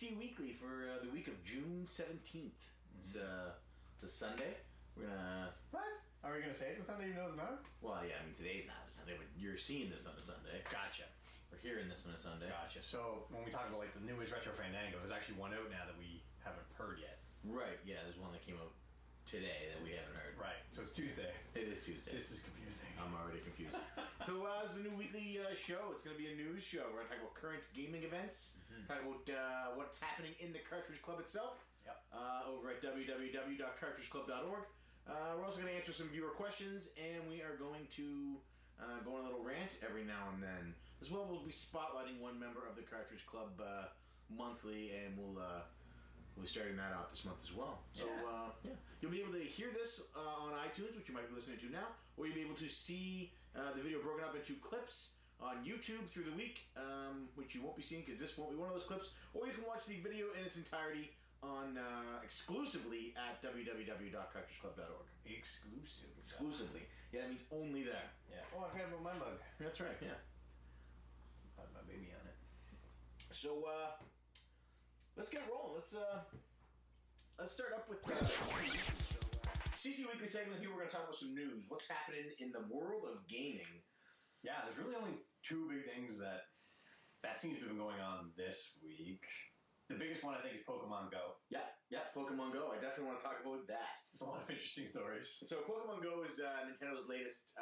SCC Weekly for the week of June 17th. It's a Sunday. We're gonna... What? Are we gonna say it's a Sunday even though it's not? Well, yeah, I mean, today's not a Sunday, but you're seeing this on a Sunday. Gotcha. We're hearing this on a Sunday. Gotcha. So, when we talk about, like, the newest Retro Fandango, there's actually one out now that we haven't heard yet. Right, yeah, there's one that came out today that we haven't heard. Right, so it's Tuesday. It is Tuesday. This is confusing. I'm already confused. So this is a new weekly show. It's going to be a news show. We're going to talk about current gaming events, talk about what's happening in the Cartridge Club itself, over at www.cartridgeclub.org. We're also going to answer some viewer questions, and we are going to go on a little rant every now and then. As well, we'll be spotlighting one member of the Cartridge Club monthly, and we'll be starting that out this month as well. So, you'll be able to hear this on iTunes, which you might be listening to now, or you'll be able to see the video broken up into clips on YouTube through the week, which you won't be seeing because this won't be one of those clips, or you can watch the video in its entirety on exclusively at www.cartridgeclub.org. Exclusively. Yeah, that means only there. Yeah. Oh, I forgot about my mug. That's right, yeah. Had my baby on it. So, let's get rolling. Let's start up with CC Weekly segment. Here we're going to talk about some news. What's happening in the world of gaming? Yeah, there's really only two big things that seems to have been going on this week. The biggest one, I think, is PokemonGO. Yeah, PokemonGO. I definitely want to talk about that. There's a lot of interesting stories. So PokemonGO is Nintendo's latest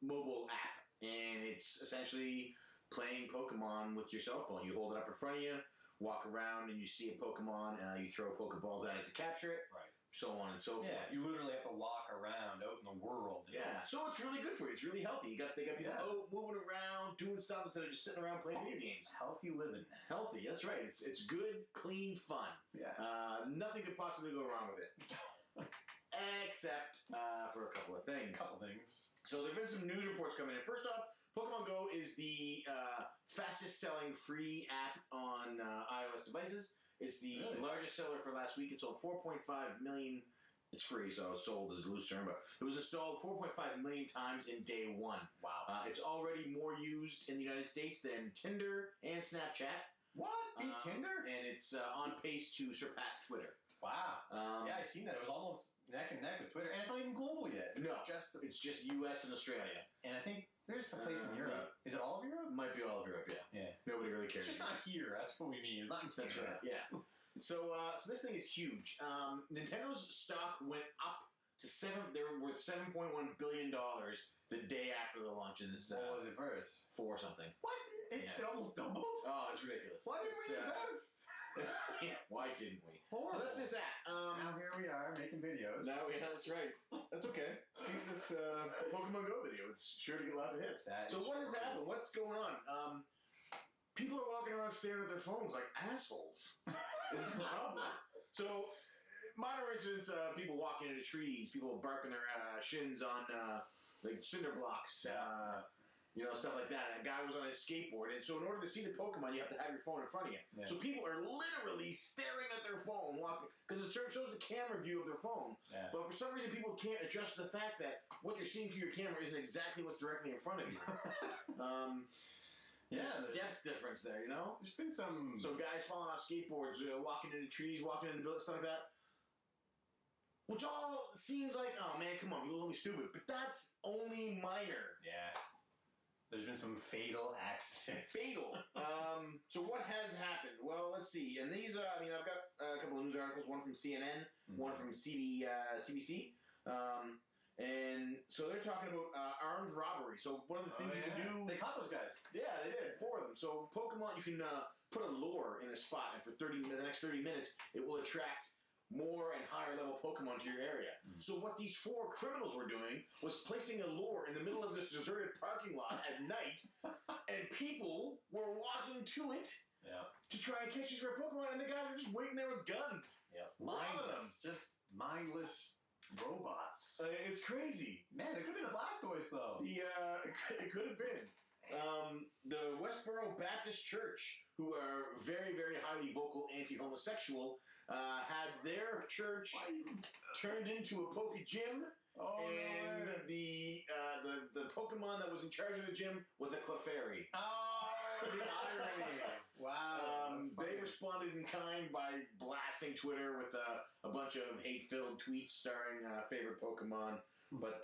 mobile app, and it's essentially playing Pokemon with your cell phone. You hold it up in front of you, walk around, and you see a Pokemon, you throw Pokeballs at it to capture it, right? So on and so forth. Yeah, you literally have to walk around out in the world. Yeah, so it's really good for you. It's really healthy. They got people out moving around, doing stuff instead of just sitting around playing video games. Healthy living. Healthy, that's right. It's good, clean fun. Yeah. Nothing could possibly go wrong with it. Except for a couple of things. So there have been some news reports coming in. First off, PokemonGO is the fastest selling free app on iOS devices. It's the largest seller for last week. It sold 4.5 million. It's free, so sold is a loose term, but it was installed 4.5 million times in day one. Wow. It's already more used in the United States than Tinder and Snapchat. What? Beat Tinder? And it's on pace to surpass Twitter. Wow. Yeah, I seen that. It was almost neck and neck with Twitter, and it's not even global yet. It's just U.S. and Australia. And I think there's some place in Europe. Is it all of Europe? Might be all of Europe, yeah. Yeah. Nobody really cares. It's just not here. That's what we mean. It's not in Canada. That's right, yeah. So this thing is huge. Nintendo's stock went up to they're worth $7.1 billion the day after the launch of this. What was it first? 4 something. What? It almost doubled? Oh, it's ridiculous. Why didn't we invest? Yeah, why didn't we? Horrible. So that's this app. Now here we are making videos. That's right. That's okay. Keep this PokemonGO video. It's sure to get lots of hits. So what has happened? What's going on? People are walking around staring at their phones like assholes. Is the problem. So, minor incidents, people walking into trees, people barking their shins on like cinder blocks, stuff like that. A guy was on his skateboard, and so in order to see the Pokemon, you have to have your phone in front of you. Yeah. So people are literally staring at their phone, walking, because it shows the camera view of their phone. Yeah. But for some reason, people can't adjust the fact that what you're seeing through your camera isn't exactly what's directly in front of you. There's a depth difference there, you know? There's been some... So guys falling off skateboards, walking into trees, walking into buildings, stuff like that. Which all seems like, oh man, come on, people don't be stupid. But that's only minor. Yeah. There's been some fatal accidents. Fatal. So what has happened? Well, let's see. And these are, I've got a couple of news articles, one from CNN, one from CBC. And so they're talking about armed robbery. So one of the things you can do... They caught those guys. Yeah, they did. 4 of them. So Pokemon, you can put a lure in a spot, and for the next 30 minutes, it will attract more and higher level Pokemon to your area. Mm-hmm. So what these 4 criminals were doing was placing a lure in the middle of this deserted parking lot at night, and people were walking to it to try and catch these rare Pokemon, and the guys were just waiting there with guns. Yeah, mindless. Just mindless robots. It's crazy. Man, it could have been a Blastoise, though. It could have been. The Westboro Baptist Church, who are very, very highly vocal anti-homosexual, had their church turned into a Poke Gym, and the Pokemon that was in charge of the gym was a Clefairy. Oh, the irony! Wow, they responded in kind by blasting Twitter with a bunch of hate-filled tweets starring favorite Pokemon. But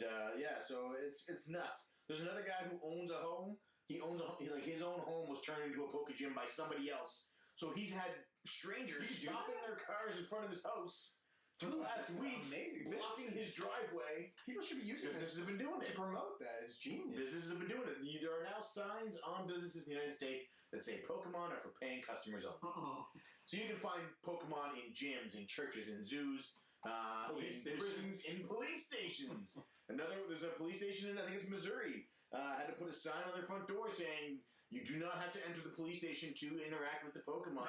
so it's nuts. There's another guy who owns a home. His own home was turned into a Pokegym by somebody else. So he's had strangers stopping their cars in front of his house for the last week, blocking his driveway. People should be using businesses have been doing it to promote that. It's genius. Businesses have been doing it. There are now signs on businesses in the United States that say Pokemon are for paying customers only. So you can find Pokemon in gyms, in churches, in zoos, in prisons, in police stations. There's a police station in, I think it's Missouri, had to put a sign on their front door saying, you do not have to enter the police station to interact with the Pokemon.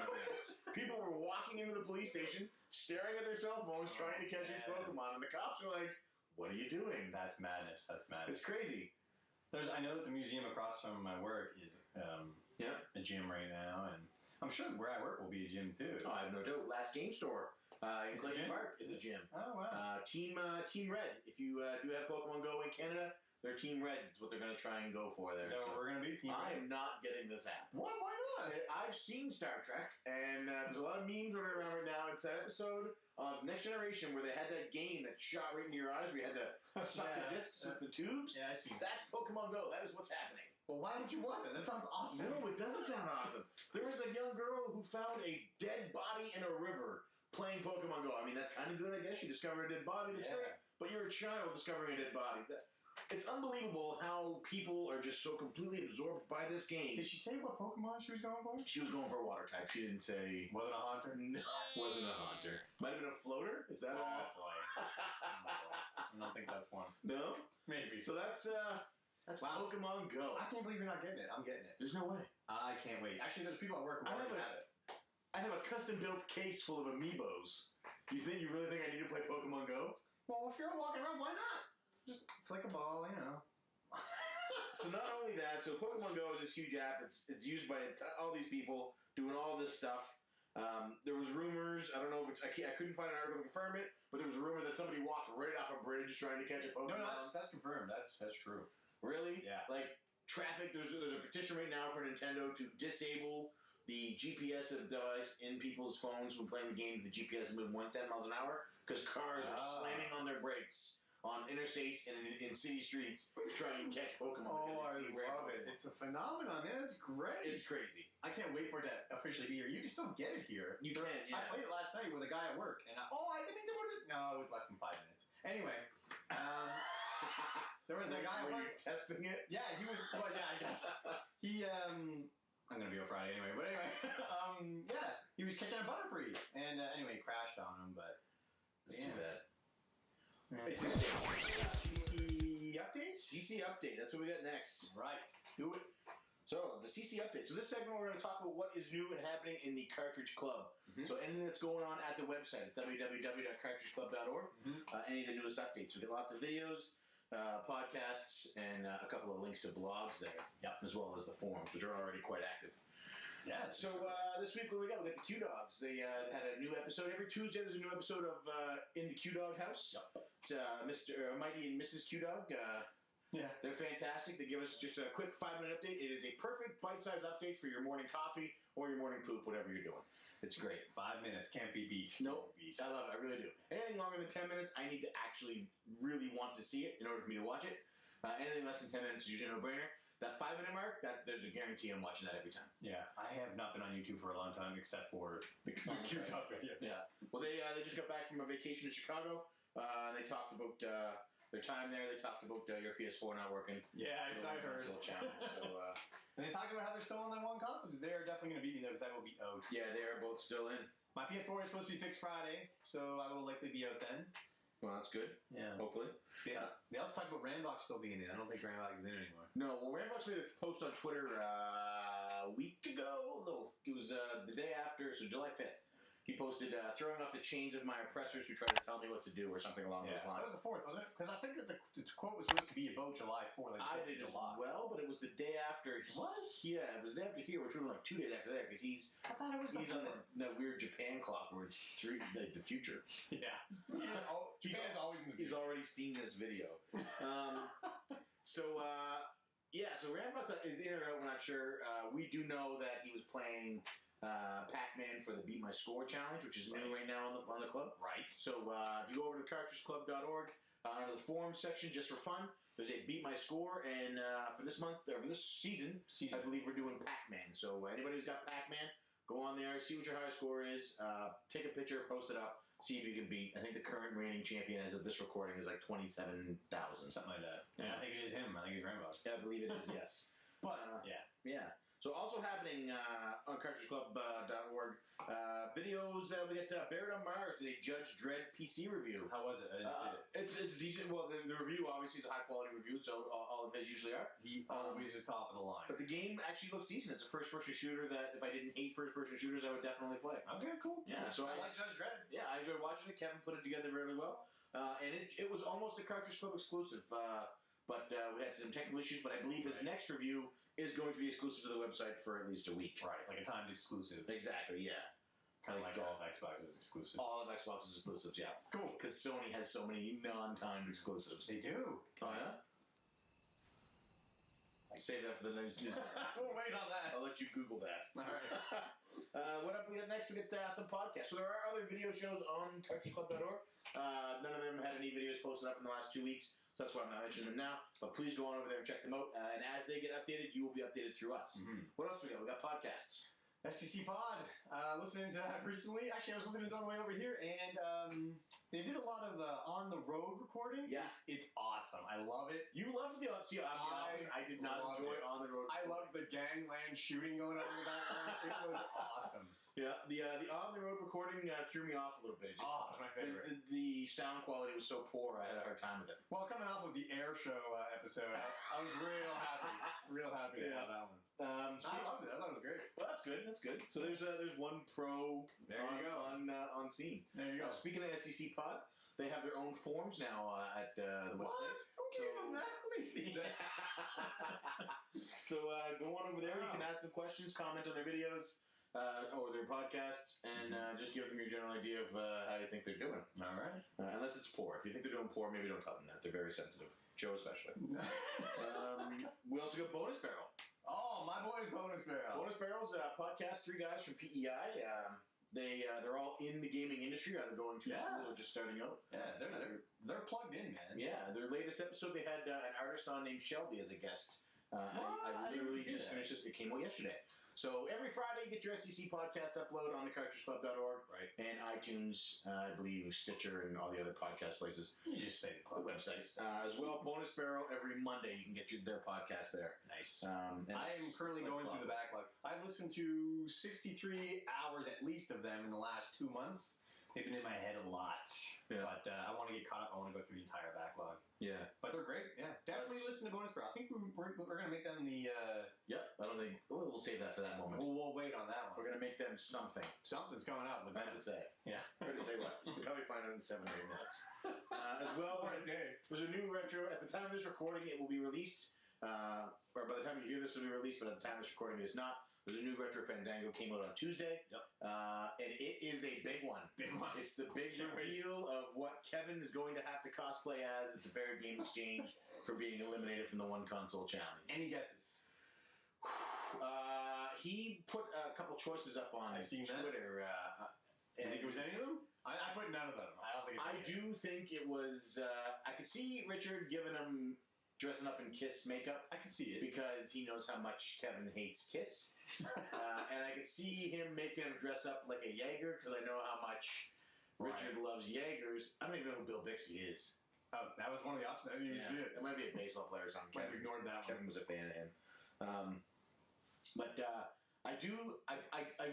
People were walking into the police station, staring at their cell phones, trying to catch these Pokemon, and the cops were like, what are you doing? That's madness. It's crazy. I know that the museum across from my work is a gym right now, and I'm sure where I work will be a gym too. Oh, I have no doubt. Last Game Store in Clayton Park is a gym. Oh, wow. Team Red. If you do have PokemonGO in Canada, their Team Red is what they're going to try and go for there. So we're going to be Team Red? I am not getting this app. What? Why not? I've seen Star Trek, and there's a lot of memes running around right now. It's that episode of Next Generation where they had that game that shot right into your eyes where you had to suck the discs with the tubes. Yeah, I see. That's PokemonGO. That is what's happening. Well, why would you want that? That sounds awesome. No, it doesn't sound awesome. There was a young girl who found a dead body in a river playing PokemonGO. I mean, that's kind of good, I guess. You discover a dead body. That's great. But you're a child discovering a dead body. It's unbelievable how people are just so completely absorbed by this game. Did she say what Pokemon she was going for? She was going for a water type. She didn't say... Was it a Haunter? No, wasn't a Haunter. Might have been a floater? Is that boy. I don't think that's one. No? Maybe. So that's PokemonGO. I can't believe you're not getting it. I'm getting it. There's no way. I can't wait. Actually, there's people at work who already have it. I have a custom-built case full of amiibos. You really think I need to play PokemonGO? Well, if you're walking around, why not? Just flick a ball, you know. So not only that, so PokemonGO is this huge app. It's used by all these people doing all this stuff. There was rumors. I don't know if it's. I couldn't find an article to confirm it, but there was a rumor that somebody walked right off a bridge trying to catch a Pokemon. No, that's confirmed. That's true. Really? Yeah. Like traffic. There's a petition right now for Nintendo to disable the GPS device in people's phones when playing the game. The GPS is moving 110 miles an hour because cars are slamming on their brakes on interstates and in city streets trying to catch Pokemon. Oh, I love it. It's a phenomenon, man. It's great. It's crazy. I can't wait for it to officially be here. You can still get it here. You can, yeah. I played it last night with a guy at work, and I think it's no, it was less than 5 minutes. Anyway, there was a guy at Were work. you testing it? Yeah, he was. Well, yeah, I guess. I'm gonna be on Friday anyway, but anyway, he was catching a Butterfree, and anyway, he crashed on him, but let's do that. It's CC update? CC update. That's what we got next. Right. Do it. So, the CC update. So, this segment we're going to talk about what is new and happening in the Cartridge Club. Mm-hmm. So, anything that's going on at the website at www.cartridgeclub.org. Mm-hmm. Any of the newest updates. We get lots of videos, podcasts, and a couple of links to blogs there. Yep. As well as the forums, which are already quite active. Yeah. So this week, what we got? We got the QDawgs. They had a new episode every Tuesday. There's a new episode of In the QDawg House. Yep. It's Mr. Mighty and Mrs. QDawg. They're fantastic. They give us just a quick 5-minute update. It is a perfect bite-sized update for your morning coffee or your morning poop, whatever you're doing. It's great. 5 minutes can't be beat. Nope. I love it. I really do. Anything longer than 10 minutes, I need to actually really want to see it in order for me to watch it. Anything less than 10 minutes is usually a no-brainer. That 5-minute mark, there's a guarantee I'm watching that every time. Yeah, I have not been on YouTube for a long time except for the QDawg video. Yeah. Well, they just got back from a vacation in Chicago. They talked about their time there. They talked about your PS4 not working. Yeah, I heard. Challenge. So, and they talked about how they're still on that one console. They are definitely going to beat me though, because I will be out. Yeah, they are both still in. My PS4 is supposed to be fixed Friday, so I will likely be out then. Well, that's good. Yeah. Hopefully. Yeah. They also talked about Rambox still being in. I don't think Rambox is in anymore. No, well, Rambox made a post on Twitter a week ago. No, it was the day after, so July 5th. He posted, throwing off the chains of my oppressors who try to tell me what to do, or something along those lines. That was the 4th, wasn't it? Because I think that the quote was supposed to be about July 4th. Like I did as well, but it was the day after. What? Yeah, it was the day after here, which would have been like 2 days after there, because he's on that weird Japan clock where it's the future. Yeah. Japan's always in the future. He's already seen this video. So Rambox is in or out, we're not sure. We do know that he was playing Pac-Man for the Beat My Score challenge, which is new right now on the club. Right. So if you go over to CartridgeClub.org, under the forums section, just for fun, there's a Beat My Score, and for this month, or for this season, I believe we're doing Pac-Man. So anybody who's got Pac-Man, go on there, see what your high score is, take a picture, post it up, see if you can beat. I think the current reigning champion as of this recording is like 27,000. Something like that. Yeah, I think it is him. I think he's Rambo. Yeah, I believe it is, yes. But, yeah. So also happening on CartridgeClub.org, videos, we got Barrett on Mars did a Judge Dredd PC review. How was it? I didn't see it. It's decent. Well, the review obviously is a high quality review, so all of his usually are. He always is top of the line. But the game actually looks decent. It's a first person shooter that if I didn't hate first person shooters, I would definitely play. Okay, cool. Yeah, so I like Judge Dredd. Yeah, I enjoyed watching it. Kevin put it together really well. And it was almost a Cartridge Club exclusive. But we had some technical issues, but I believe his next review is going to be exclusive to the website for at least a week. Right, like a timed exclusive. Exactly, yeah. Kind of like all of Xbox is exclusive. All of Xbox is exclusives, yeah. Cool. Because Sony has so many non-timed exclusives. They do. Oh, yeah? Save that for the news. We'll wait on that. I'll let you Google that. All right. What up we got next? We get some podcasts. So there are other video shows on CartridgeClub.org. None of them had any videos posted up in the last 2 weeks, so that's why I'm not mentioning them now. But please go on over there and check them out. And as they get updated, you will be updated through us. Mm-hmm. What else we got? We got podcasts. SCC Pod. Listening to that recently. Actually, I was listening to it on the way over here, and they did a lot of on-the-road recording. Yeah. It's awesome. I love it. You love the I did not enjoy on-the-road I love the gangland shooting going on in the background. It was awesome. Yeah, the on-the-road recording threw me off a little bit. It's my favorite. The sound quality was so poor, I had a hard time with it. Well, coming off of the Air Show episode, I was real happy. Real happy to have that one. I loved it. I thought it was great. Well, that's good. That's good. So there's one pro on scene. There you go. Speaking of SCC Pod, they have their own forums now at the website. What? Who gave them that? Let me see that. So go on over there. You can ask them questions, comment on their videos. Or their podcasts, and just give them your general idea of how you think they're doing. All right. Unless it's poor. If you think they're doing poor, maybe don't tell them that. They're very sensitive. Joe especially. We also got Bonus Barrel. Oh, my boys, Bonus Barrel. Bonus Barrel's a podcast, 3 guys from PEI. They're all in the gaming industry, either going to school or just starting out. Yeah, they're plugged in, man. Yeah, their latest episode, they had an artist on named Shelby as a guest. I literally just finished it. It came out yesterday. So every Friday, you get your SCC podcast upload on the CartridgeClub.org and iTunes, I believe, Stitcher, and all the other podcast places. You just say the club websites. As well, Bonus Barrel, every Monday, you can get their podcast there. Nice. I am currently going through the backlog. I've listened to 63 hours at least of them in the last 2 months. They've been in my head a lot. Yeah. But I want to get caught up. I want to go through the entire backlog. Yeah. But they're great. Yeah. Definitely listen to Bonus Barrel. I think we're going to make them the... Yep. I don't think... We'll save that for that moment. We'll wait on that one. We're going to make them something. Something's coming out. I have to say. Yeah. Hard to say what. We'll probably find out in 7 or 8 minutes. As well, what a day. There's a new retro. At the time of this recording, it will be released. Or by the time you hear this, it will be released. But at the time of this recording, it is not. There's a new Retro Fandango came out on Tuesday. Yep. And it is a big one. Big one. It's the big reveal of what Kevin is going to have to cosplay as at the Bear Game Exchange for being eliminated from the One Console Challenge. Any guesses? He put a couple choices up on Twitter. You think it was any of them? I put none of them. I don't think it's I do think it was... I could see Richard giving him... dressing up in Kiss makeup. I can see it. Because he knows how much Kevin hates Kiss. And I could see him making him dress up like a Jaeger, because I know how much Richard loves Jaegers. I don't even know who Bill Bixby is. Oh, that was one of the options. I didn't even see it. It might be a baseball player or something. Might have ignored that Kevin was a fan of him. But I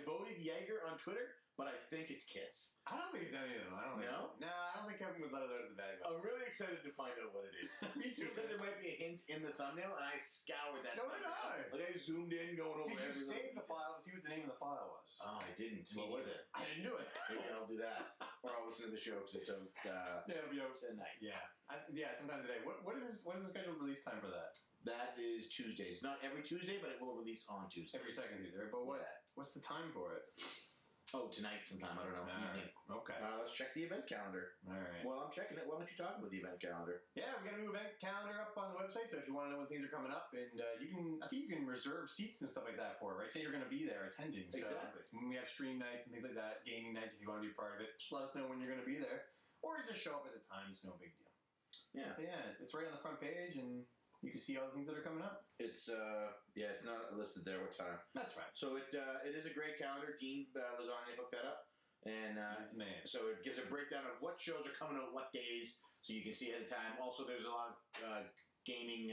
voted Jaeger on Twitter, but I think it's Kiss. I don't think it's any of them. I don't think. No? No, I don't think Kevin would let it out of the bag. I'm really excited to find out what it is. Me too. He said there might be a hint in the thumbnail, and I scoured that. So did I. Like I zoomed in, going over. Did you save the file to see what the name of the file was? Oh, I didn't. What was it? I didn't do it. Maybe I'll do that, or I'll listen to the show because it's out. It'll be out tonight. Yeah, sometime today. What is the scheduled release time for that? That is Tuesday. It's not every Tuesday, but it will release on Tuesday. Every second Tuesday. But what? Yeah. What's the time for it? Oh, tonight. sometime. I don't know. Evening. Okay. Let's check the event calendar. All right. Well, I'm checking it. Why don't you talk about the event calendar? Yeah, we got a new event calendar up on the website, so if you want to know when things are coming up, and I think you can reserve seats and stuff like that for it, right? Say you're going to be there attending. So Exactly. when we have stream nights and things like that, gaming nights, if you want to be part of it, just let us know when you're going to be there, or just show up at the time. It's no big deal. Yeah. But yeah, it's right on the front page, and you can see all the things that are coming up. It's it's not listed there what time. That's right. So it is a great calendar. Dean Lasagna hooked that up, and He's the man. so it gives a breakdown of what shows are coming out what days, so you can see ahead of time. Also, there's a lot of gaming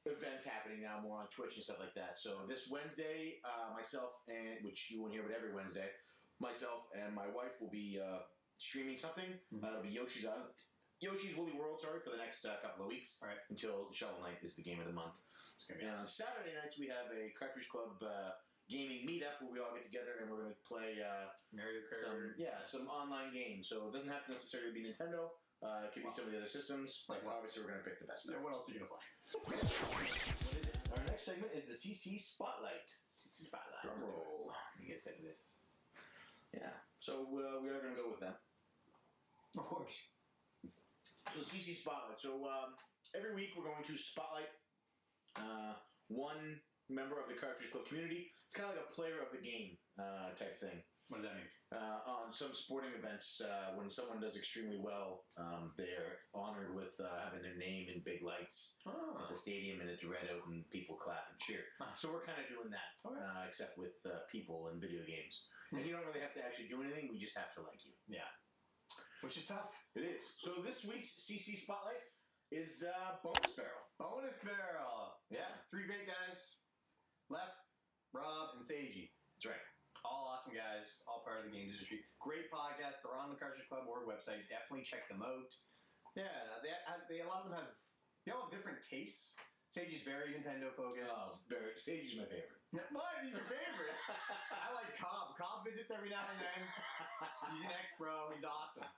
events happening now, more on Twitch and stuff like that. So this Wednesday, myself and which you won't hear, but every Wednesday, myself and my wife will be streaming something. It'll be Yoshi's Woolly World, for the next couple of weeks, Right. until Shovel Knight is the game of the month. It's gonna be And on awesome. Saturday nights, we have a Cartridge Club gaming meetup where we all get together and we're going to play Mario Kart. some online games. So it doesn't have to necessarily be Nintendo. It could be some of the other systems. Like what? Obviously, we're going to pick the best Yeah, stuff. what else are you going to play? What is it? Our next segment is the CC Spotlight. CC Spotlight. Drum roll. You get sick of this. Yeah. So we are going to go with them. Of course. So CC Spotlight. So every week we're going to spotlight one member of the Cartridge Club community. It's kind of like a player of the game type thing. What does that mean? On some sporting events, when someone does extremely well, they're honored with having their name in big lights at the stadium, and it's red out and people clap and cheer. So we're kind of doing that, except with people and video games. And you don't really have to actually do anything, we just have to like you. Yeah. Which is tough. It is. So this week's CC Spotlight is Bonus Barrel. Bonus Barrel. Yeah. 3 great guys. Left, Rob, and Seiji. That's right. All awesome guys, all part of the game industry. Great podcast. They're on the Cartridge Club org website. Definitely check them out. Yeah, they a lot of them they all have different tastes. Seiji's very Nintendo focused. Oh, Sage is my favorite. What? He's your favorite? I like Cobb. Cobb visits every now and then. He's an ex-bro. He's awesome.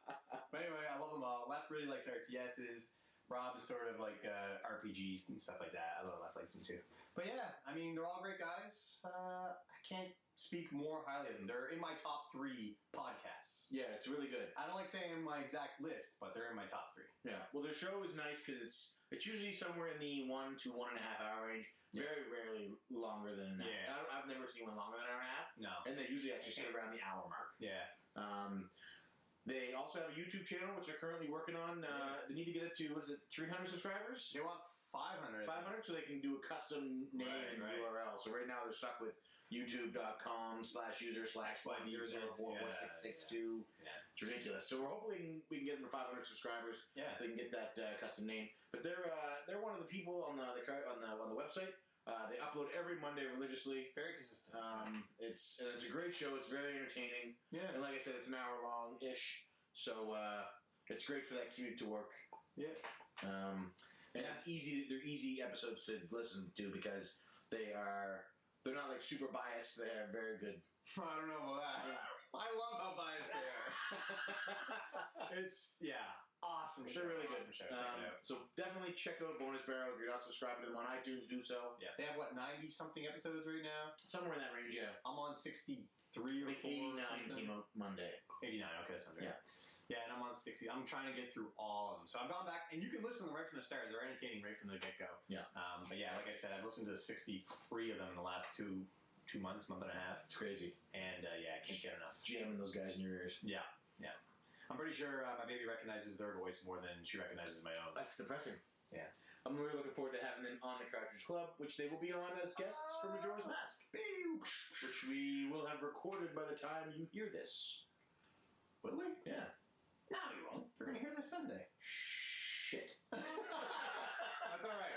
But anyway, I love them all. Left really likes RTSs. Rob is sort of like RPGs and stuff like that. I love Left likes them too. But yeah, I mean, they're all great guys. I can't speak more highly of them. They're in my top 3 podcasts. Yeah, it's really good. I don't like saying my exact list, but they're in my top 3. Yeah. Well, their show is nice because it's usually somewhere in the 1 to 1.5 hour range. Very rarely longer than an hour. Yeah. I've never seen one longer than an hour and a half. No. And they usually actually sit around the hour mark. Yeah. They also have a YouTube channel, which they're currently working on. They need to get it to, 300 subscribers? They want 500. 500, so they can do a custom name and URL. So right now they're stuck with youtube.com/user/100446662. Yeah. It's ridiculous. So we're hoping we can get them to 500 subscribers, so they can get that custom name. But they're one of the people on the website. They upload every Monday religiously. Very consistent. It's a great show. It's very entertaining. Yeah. And like I said, it's an hour long ish. So it's great for that commute to work. Yeah. It's easy. They're easy episodes to listen to because they're not like super biased. They're very good. I don't know about that. Yeah. I love how biased they are. It's awesome. They're really good. Awesome show. Check it out. So definitely check out Bonus Barrel. If you're not subscribed to them on iTunes, do so. Yeah. They have 90 something episodes right now. Somewhere in that range, yeah. I'm on 63 or Like 4 89 or something. came out Monday. 89. Okay, that's under. Yeah. Yeah, and I'm on 60. I'm trying to get through all of them. So I've gone back, and you can listen to them right from the start. They're entertaining right from the get-go. Yeah. But yeah, like I said, I've listened to 63 of them in the last two months, month and a half. It's crazy. And I can't get enough. Jamming those guys in your ears. Yeah. I'm pretty sure my baby recognizes their voice more than she recognizes my own. That's depressing. Yeah. I'm really looking forward to having them on the Cartridge Club, which they will be on as guests for Majora's Mask. Which we will have recorded by the time you hear this. Will we? Yeah. No, you won't. We're going to hear this Sunday. Shit. That's all right.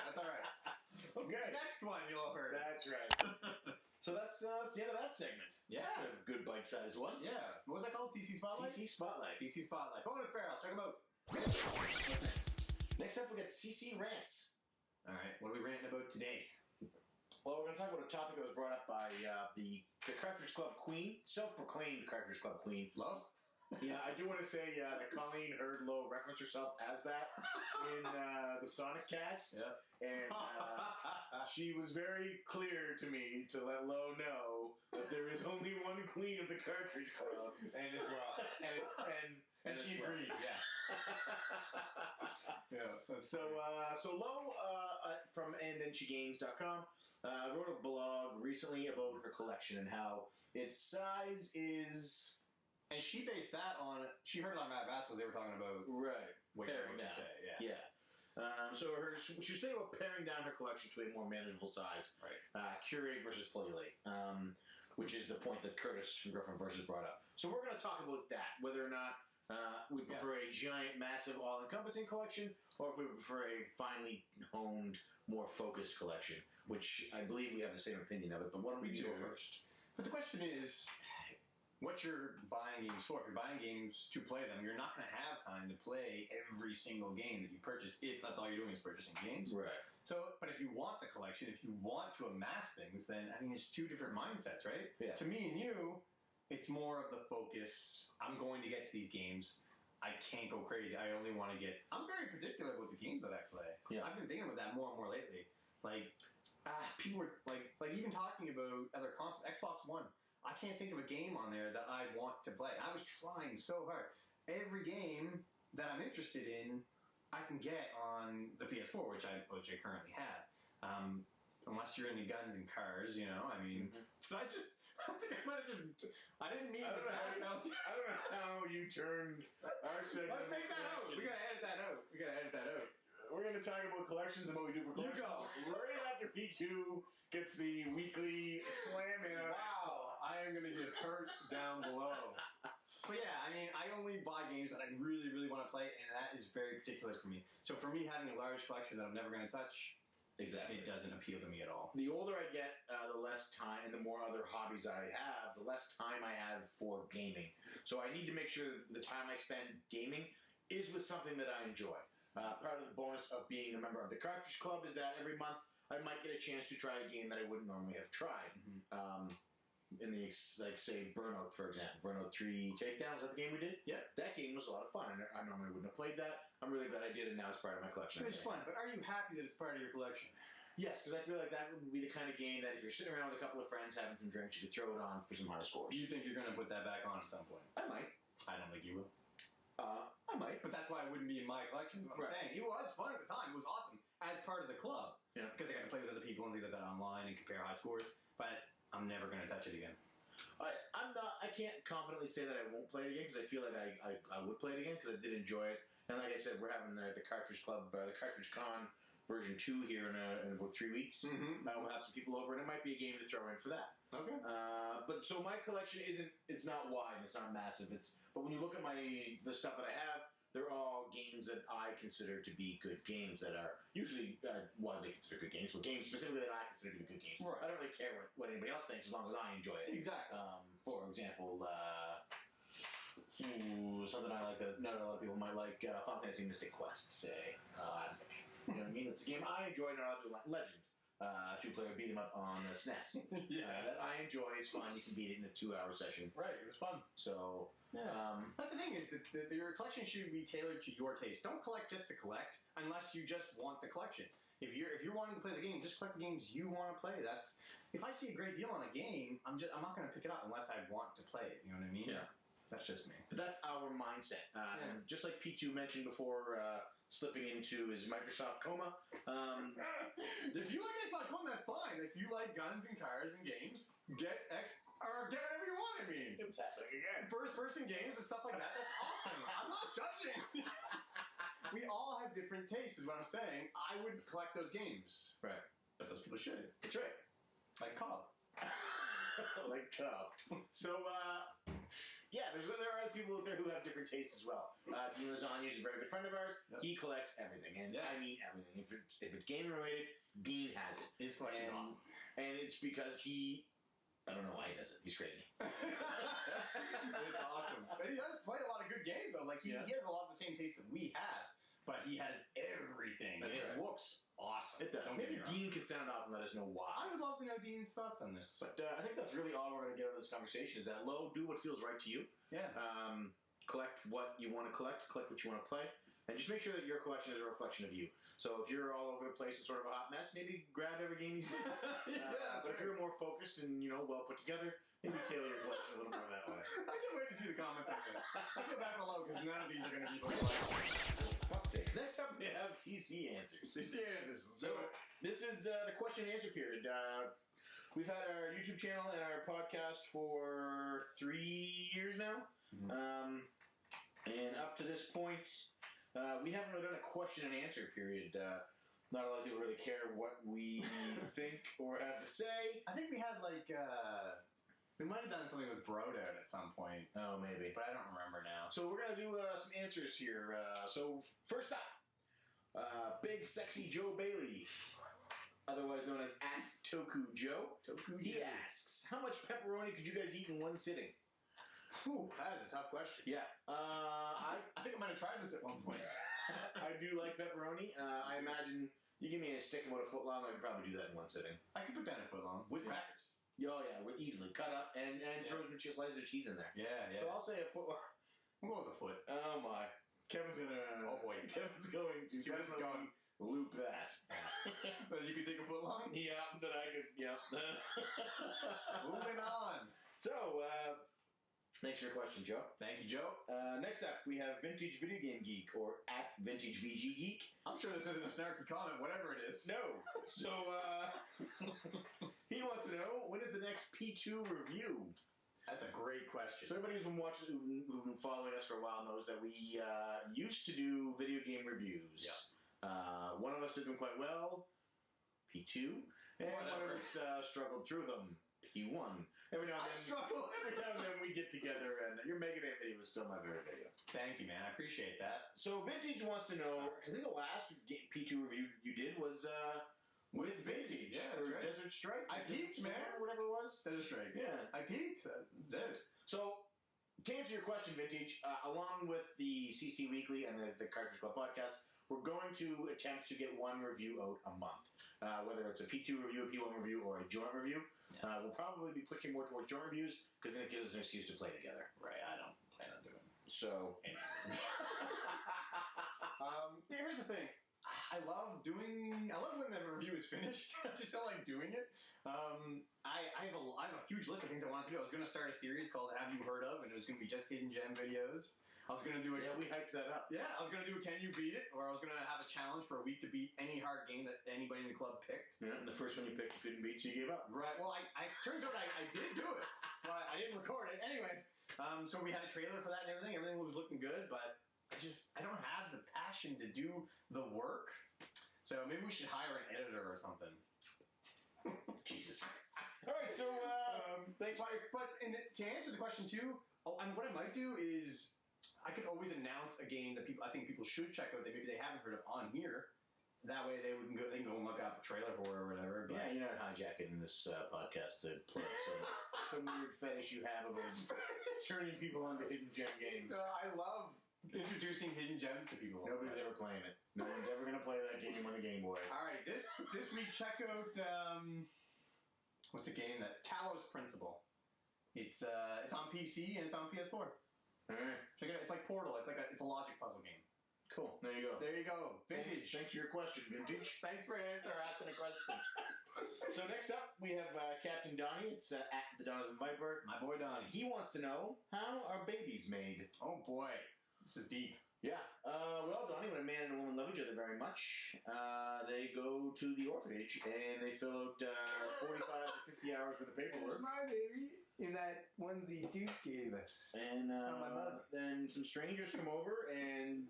Okay. Next one you'll have heard. That's right. So that's the end of that segment. Yeah. That's a good bite-sized one. Yeah. What was that called? CC Spotlight? CC Spotlight. CC Spotlight. Bonus Barrel. Check them out. Next up, we got CC Rants. All right. What are we ranting about today? Well, we're going to talk about a topic that was brought up by the Cartridge Club Queen, self-proclaimed Cartridge Club Queen. Love? Yeah, I do want to say that Colleen heard Lo reference herself as that in the Sonic cast. Yeah. And she was very clear to me to let Lo know that there is only one queen of the Cartridge Club. And it's Rob. And she agreed, yeah. Yeah. So Lo from andthenSheGames.com wrote a blog recently about her collection and how its size is... And she based that on... She heard it on Mad Bass because they were talking about... Right. Paring down. Yeah. She was saying about paring down her collection to a more manageable size. Right. Curate versus play which is the point that Curtis from Griffin Versus brought up. So we're going to talk about that, whether or not we prefer a giant, massive, all-encompassing collection, or if we prefer a finely honed, more focused collection, which I believe we have the same opinion of it, but why don't we go first? But the question is, what you're buying games for. If you're buying games to play them, you're not going to have time to play every single game that you purchase if that's all you're doing is purchasing games. Right. So, but if you want the collection, if you want to amass things, then I mean, it's two different mindsets, right? Yeah. To me and you, it's more of the focus. I'm going to get to these games. I can't go crazy. I only want to get... I'm very particular about the games that I play. Yeah. I've been thinking about that more and more lately. Like, people were like even talking about other consoles. Xbox One. I can't think of a game on there that I want to play. I was trying so hard. Every game that I'm interested in, I can get on the PS4, which I currently have. Unless you're into guns and cars, you know. I mean, I think I might have just... I didn't mean... I don't know how you turned our segment. Let's take that out. We gotta edit that out. We're going to talk about collections and what we do for collections. You go. Right after P2 gets the weekly slam in. Wow. I am going to get hurt down below. But yeah, I mean, I only buy games that I really, really want to play, and that is very particular for me. So for me, having a large collection that I'm never going to touch, exactly, it doesn't appeal to me at all. The older I get, the less time, and the more other hobbies I have, the less time I have for gaming. So I need to make sure that the time I spend gaming is with something that I enjoy. Part of the bonus of being a member of the Cartridge Club is that every month I might get a chance to try a game that I wouldn't normally have tried. In the, like, say, Burnout, for example. Burnout 3 Takedowns, is that the game we did? Yeah. That game was a lot of fun. I normally wouldn't have played that. I'm really glad I did, and now it's part of my collection. It was fun, but are you happy that it's part of your collection? Yes, because I feel like that would be the kind of game that if you're sitting around with a couple of friends having some drinks, you could throw it on for some high scores. You think you're going to put that back on at some point? I might. I don't think you will. I might. But that's why it wouldn't be in my collection. What I'm saying. It was fun at the time. It was awesome as part of the club. Yeah. Because I got to play with other people and things like that online and compare high scores. But I'm never going to touch it again. I can't confidently say that I won't play it again because I feel like I would play it again because I did enjoy it. And like I said, we're having the Cartridge Club, the Cartridge Con version 2 here in about 3 weeks. We'll have some people over, and it might be a game to throw in for that. Okay. But so my collection it's not wide, it's not massive. But when you look at the stuff that I have, they're all games that I consider to be good games that are usually widely considered good games, but games specifically that I consider to be good games. Right. I don't really care what anybody else thinks as long as I enjoy it. Exactly. For example, something I like that not a lot of people might like, Final Fantasy Mystic Quest, say. Classic. You know what I mean? It's a game I enjoy, not a lot of people like. Legend. 2-player beat 'em up on the SNES. That I enjoy. It's fun. You can beat it in a 2-hour session. Right. It was fun. So that's the thing is that your collection should be tailored to your taste. Don't collect just to collect unless you just want the collection. If you're wanting to play the game, just collect the games you want to play. That's if I see a great deal on a game, I'm not going to pick it up unless I want to play it. You know what I mean? Yeah. That's just me. But that's our mindset. And just like P2 mentioned before, slipping into his Microsoft coma. If you like Xbox One, that's fine. If you like guns and cars and games, get whatever you want. I mean, It's happening again. First-person games and stuff like that. That's awesome. I'm not judging. We all have different tastes, is what I'm saying. I would collect those games. Right. But those people should. That's right. Like Cobb. Like Cobb. So, yeah, there are other people out there who have different tastes as well. Dean Lasagna is a very good friend of ours. Yep. He collects everything, and I mean everything. If it's gaming related, Dean has it. His collection is awesome. And it's because I don't know why he does it. He's crazy. It's awesome. But he does play a lot of good games, though. Like, he has a lot of the same taste that we have, but he has everything. That's it right. looks awesome. It does. Maybe Dean can sound off and let us know why. I would love to know Dean's thoughts on this. But I think that's really all we're going to get out of this conversation is that, do what feels right to you. Yeah. collect what you want to collect what you want to play, and just make sure that your collection is a reflection of you. So if you're all over the place and sort of a hot mess, maybe grab every game you see. But if you're more focused and well put together, maybe tailor your collection a little more that way. I can't wait to see the comments on this. I'll get back below because none of these are going to be like. Fuck's sakes. Next up, we have CC Answers. CC Answers. So this is the question and answer period. We've had our YouTube channel and our podcast for 3 years now. Mm-hmm. And up to this point, we haven't really done a question and answer period. Not a lot of people really care what we think or have to say. I think we had we might have done something with Brodout at some point. Oh, maybe. But I don't remember now. So we're going to do some answers here. So first up, Big Sexy Joe Bailey, otherwise known as @Toku Joe. He asks, how much pepperoni could you guys eat in one sitting? Ooh, that is a tough question. Yeah. I think I might have tried this at one point. I do like pepperoni. I imagine you give me a stick about a foot long, I could probably do that in one sitting. I could put that in a foot long. With crackers. Oh, yeah, we're easily cut up and throw some slices of cheese in there. Yeah. So I'll say a foot long. We'll go with a foot. Oh, my. Kevin's going to... Oh, boy. Kevin's going to definitely loop that. So you could take a foot long? Yeah, that I could, yeah. Moving on. So, thanks for your question, Joe. Thank you, Joe. Next up, we have Vintage Video Game Geek, or @VintageVGGeek. I'm sure this isn't a snarky comment, whatever it is. No. So, he wants to know, when is the next P2 review? That's a great question. So everybody who's been watching, who's been following us for a while knows that we used to do video game reviews. Yeah. One of us did them quite well, P2, and one of us struggled through them, P1. Every now and then we get together, and your Mega Man video is still my favorite video. Thank you, man. I appreciate that. So Vintage wants to know, I think the last P2 review you did was with Vintage. Yeah, for right. Desert Strike. I peaked, man. Or whatever it was. Desert Strike. Yeah. I peaked. That's it. So, to answer your question, Vintage, along with the CC Weekly and the Cartridge Club podcast, we're going to attempt to get one review out a month. Whether it's a P2 review, a P1 review, or a joint review. Yeah. We'll probably be pushing more towards joint reviews, because then it gives us an excuse to play together. Right, I don't plan on doing it. So... here's the thing. I love when the review is finished. I just don't like doing it. I have a huge list of things I want to do. I was going to start a series called Have You Heard Of? And it was going to be just hidden gem videos. I was going to do it. Yeah, we hyped that up. Yeah, I was going to do a Can You Beat It? Or I was going to have a challenge for a week to beat any hard game that anybody in the club picked. Yeah, and the first one you picked you couldn't beat, so you gave up. Right, well, I turns out I did do it, but I didn't record it. Anyway, so we had a trailer for that and everything. Everything was looking good, but I don't have the passion to do the work. So maybe we should hire an editor or something. Jesus Christ. All right, so thanks. But to answer the question too, and what I might do is I could always announce a game that I think people should check out that maybe they haven't heard of on here. That way they can go and look up a trailer for it or whatever. But yeah, you're not hijacking this podcast to play some weird fetish you have about turning people onto hidden gem games. I love introducing hidden gems to people. Nobody's ever playing it. No one's ever going to play that game on the Game Boy. All right, this week check out what's a game that Talos Principle. It's on PC and it's on PS4. All right, check it out. It's like Portal. It's a logic puzzle game. Cool. There you go. There you go. Vintage. Thanks for your question, Vintage. Thanks for asking a question. So next up, we have Captain Donnie. It's @the Donovan Viper. My boy Donnie. He wants to know, how are babies made? Oh boy, this is deep. Yeah. Well, Donnie, when a man and a woman love each other very much, they go to the orphanage and they fill out 45 to 50 hours worth of paperwork. There's my baby in that onesie Duke gave us. And then some strangers come over and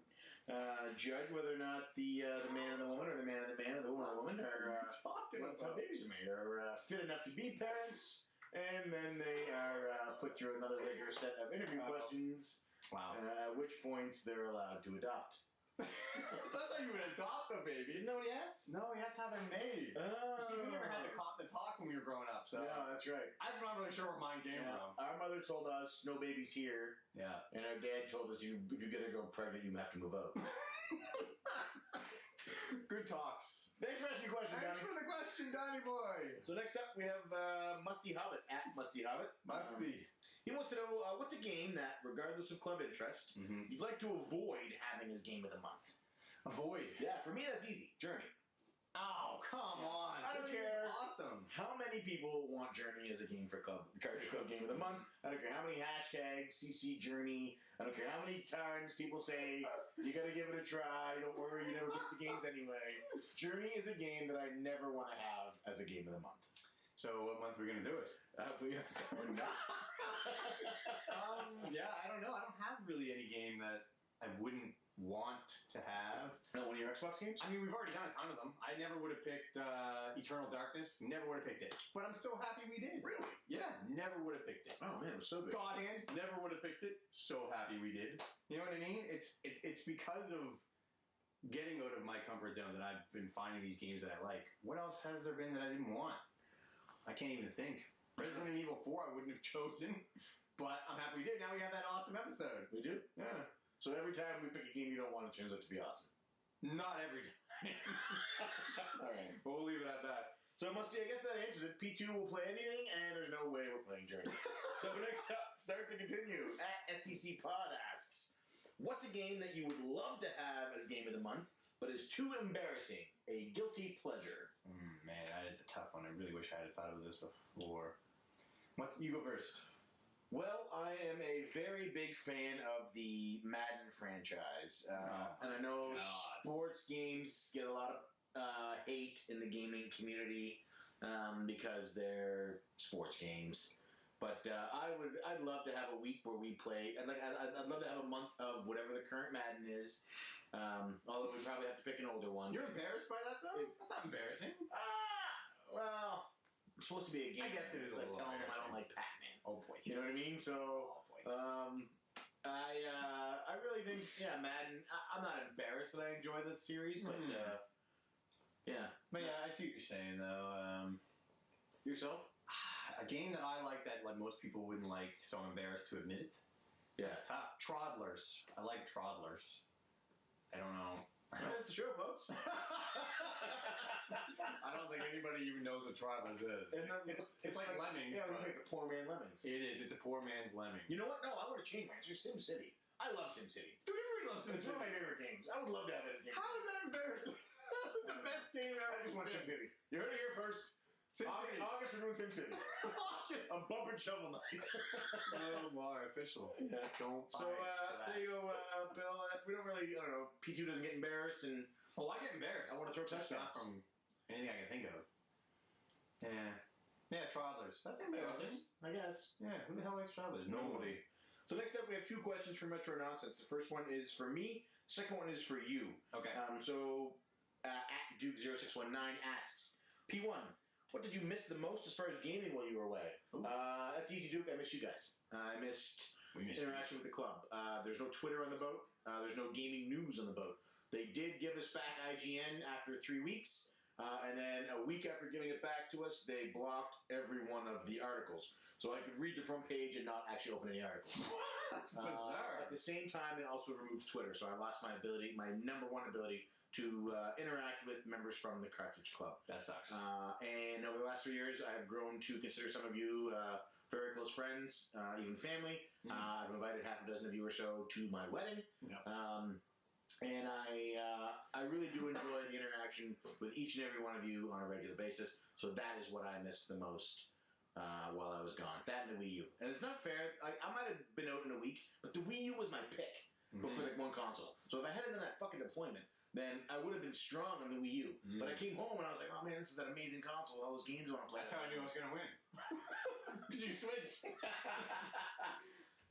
judge whether or not the man and the woman, or the man and the man, or the woman and the woman, are that's how babies are made, are fit enough to be parents, and then they are put through another rigorous set of interview questions. Wow. At which point they're allowed to adopt. That's how you would adopt a baby. Isn't that what he asked? No, he asked how they're made. See, we never had the talk when we were growing up, so... No, that's right. I'm not really sure where mine came from. Our mother told us, no babies here. Yeah. And our dad told us, if you get a girl pregnant, you have to move out. Good talks. Thanks for asking your question, Donnie. Thanks for the question, Donnie boy. So next up, we have Musty Hobbit, @Musty Hobbit. Musty. He wants to know, what's a game that, regardless of club interest, you'd like to avoid having as game of the month? Avoid? Yeah, for me that's easy. Journey. Oh, come on. I don't care. Awesome. How many people want Journey as a game for club? The Cartridge Club Game of the Month. I don't care how many hashtags, CC Journey. I don't care how many times people say, you gotta give it a try, don't worry, you never beat the games anyway. Journey is a game that I never want to have as a game of the month. So what month are we gonna do it? We're not. Yeah, I don't know. I don't have really any game that I wouldn't want to have. No, one of your Xbox games? I mean, we've already done a ton of them. I never would have picked Eternal Darkness. Never would have picked it. But I'm so happy we did. Really? Yeah, never would have picked it. Oh man, it was so good. God Hand, never would have picked it. So happy we did. You know what I mean? It's because of getting out of my comfort zone that I've been finding these games that I like. What else has there been that I didn't want? I can't even think. Resident Evil 4 I wouldn't have chosen, but I'm happy we did. Now we have that awesome episode. We do? Yeah. So every time we pick a game you don't want, it turns out to be awesome. Not every time. All right. But we'll leave it at that. So I guess that answers it. P2 will play anything, and there's no way we're playing Journey. So next up, start to continue. At SCC Pod asks, what's a game that you would love to have as game of the month, but is too embarrassing? A guilty pleasure. Man, that is a tough one. I really wish I had thought of this before. You go first. Well, I am a very big fan of the Madden franchise. And I know sports games get a lot of hate in the gaming community because they're sports games. But I'd love to have a week where we play. I'd love to have a month of whatever the current Madden is. Although we probably have to pick an older one. You're embarrassed by that, though? That's not embarrassing. Well, it's supposed to be a game. I guess it is like a little telling them I don't like Pac-Man. Oh boy. You know what I mean? So, I really think, Madden. I'm not embarrassed that I enjoy that series, but yeah. But yeah, I see what you're saying though. Yourself? A game that I like that most people wouldn't like, so I'm embarrassed to admit it. Yeah. It's tough. Toddlers. I like Toddlers. I don't know. That's the show, folks. I don't think anybody even knows what Toddlers is. It's like Lemmings. Yeah, it's a poor man Lemmings. It is. It's a poor man's Lemmings. You know what? No, I want to change my answer. Sim City. I love Sim City. Dude, everybody loves Sim City. It's one of my favorite games. I would love to have it as a game. How is that embarrassing? That's the best game ever. I just want Sim City. You heard it here first. August, we're doing Sim City. A bump and shovel night. Oh my, official. Yeah, don't. So there you go, Bill. We don't really, I don't know. P2 doesn't get embarrassed, and I get embarrassed. I want to throw touchdowns from anything I can think of. Yeah, Toddlers. That's embarrassing, I guess. Yeah, who the hell likes Toddlers? Nobody. So next up, we have two questions from Metro Nonsense. The first one is for me. The second one is for you. Okay. So at Duke0619 asks, P1. What did you miss the most as far as gaming while you were away? That's easy, Duke. I missed you guys. I missed interaction with the club. There's no Twitter on the boat. There's no gaming news on the boat. They did give us back IGN after 3 weeks, and then a week after giving it back to us, they blocked every one of the articles. So I could read the front page and not actually open any articles. That's bizarre. At the same time, they also removed Twitter, so I lost my number one ability to interact with members from the Cartridge Club. That sucks. And over the last 3 years, I have grown to consider some of you very close friends, even family. I've invited half a dozen of you or so to my wedding. Yep. And I really do enjoy the interaction with each and every one of you on a regular basis. So that is what I missed the most while I was gone. That and the Wii U. And it's not fair. I might have been out in a week, but the Wii U was my pick for like one console. So if I hadn't done that fucking deployment, then I would have been strong on the Wii U. But I came home and I was like, oh man, this is that amazing console with all those games I want to play. That's how I knew I was going to win. Because you switched.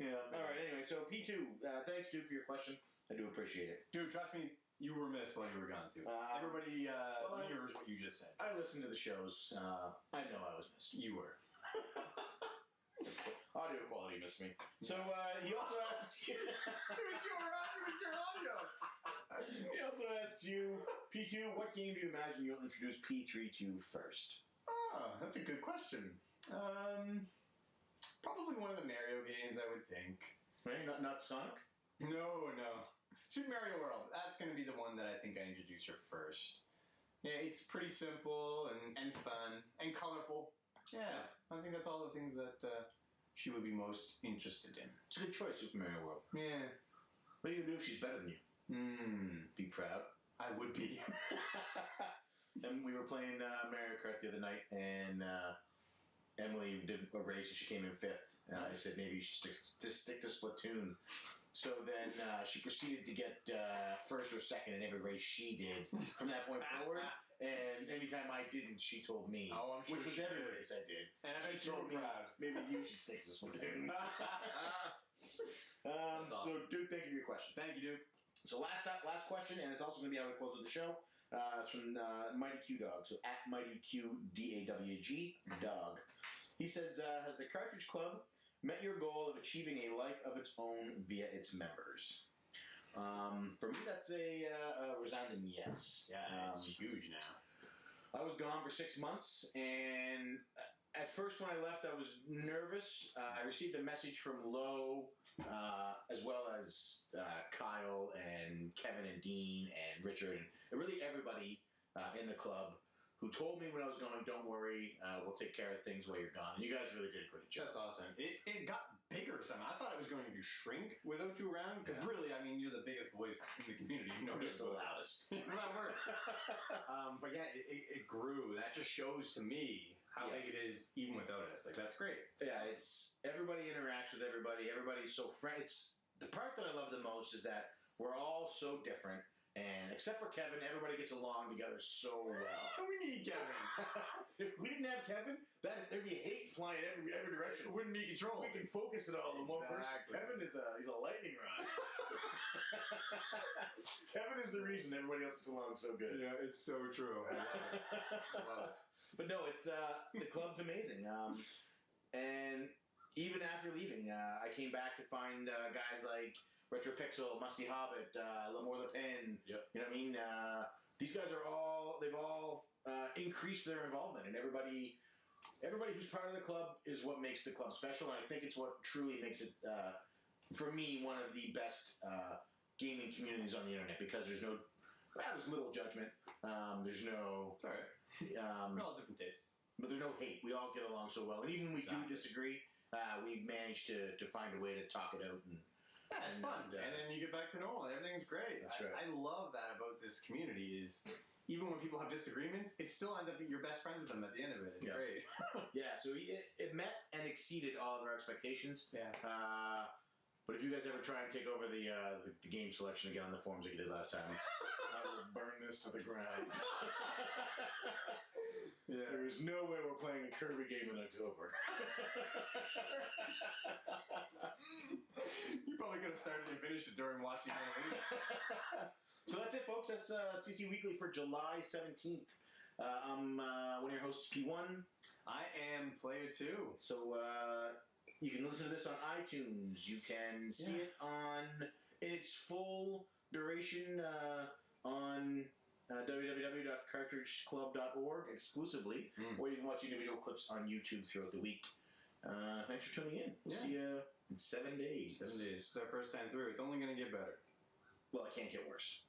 Yeah. All right, anyway, so P2, thanks, Duke, for your question. I do appreciate it. Dude, trust me, you were missed while you were gone, too. Everybody mirrors what you just said. I listened to the shows. I know I was missed. You were. Audio quality missed me. So he also asked you... It was your audio. He also asked you, P2, what game do you imagine you'll introduce P3 to first? Oh, that's a good question. Probably one of the Mario games, I would think. Right? Not Sonic? No. Super Mario World. That's going to be the one that I think I introduce her first. Yeah, it's pretty simple and fun and colorful. Yeah, I think that's all the things that she would be most interested in? It's a good choice, Super Mario World. Yeah. What are you going to do if she's better than you? Be proud. I would be. And we were playing Mario Kart the other night, and Emily did a race, and she came in 5th. And I said, maybe you should stick to Splatoon. So then she proceeded to get first or second in every race she did from that point forward. And anytime I didn't, she told me. Oh, I'm sure which was every race I did. And I bet she told me, maybe you should stick to Splatoon. Awesome. So, Duke, thank you for your question. Thank you, Duke. So last question, and it's also going to be how we close with the show. It's from Mighty QDawg. So at Mighty QDawg Dog. He says, has the Cartridge Club met your goal of achieving a life of its own via its members? For me, that's a resounding yes. Yeah, it's huge now. I was gone for 6 months, and at first when I left, I was nervous. I received a message from Lo, as well as Kyle and Kevin and Dean and Richard and really everybody in the club who told me when I was going, don't worry, we'll take care of things while you're gone. And you guys really did a great job. That's awesome. It got bigger somehow. I thought it was going to shrink without you around, because really, I mean, you're the biggest voice in the community. You know, just the loudest. Well, that works. But yeah, it grew. That just shows to me how big it is even without us. Like, that's great. Yeah, it's everybody interacts with everybody. Everybody's so friendly. The part that I love the most is that we're all so different. And except for Kevin, everybody gets along together so well. We need Kevin. If we didn't have Kevin, there'd be hate flying every direction. We wouldn't need control. We can focus it all in one person. Kevin he's a lightning rod. Kevin is the reason everybody else gets along so good. Yeah, it's so true. I love it. But no, it's the club's amazing. And even after leaving, I came back to find guys like RetroPixel, Musty Hobbit, L'Amour Le Pen. Yep. You know what I mean? These guys they've all increased their involvement, and everybody who's part of the club is what makes the club special, and I think it's what truly makes it, for me, one of the best gaming communities on the internet, because there's little judgment. There's no... It's all right. We're all different tastes. But there's no hate. We all get along so well. And even when we do disagree, we manage to find a way to talk it out. Yeah, it's fun. And then you get back to normal. Everything's great. That's right. I love that about this community is even when people have disagreements, it still ends up being your best friend with them at the end of it. It's great. Yeah, so it met and exceeded all of our expectations. Yeah. But if you guys ever try and take over the game selection again on the forums like you did last time, I will burn this to the ground. Yeah. There is no way we're playing a Kirby game in October. You probably could have started and finished it during watching the league. So that's it, folks. That's CC Weekly for July 17th. I'm one of your hosts, P1. I am Player 2. So you can listen to this on iTunes. You can see it in its full duration on www.CartridgeClub.org exclusively, or you can watch individual clips on YouTube throughout the week. Thanks for tuning in. We'll see you in 7 days. 7 days. It's our first time through. It's only going to get better. Well, it can't get worse.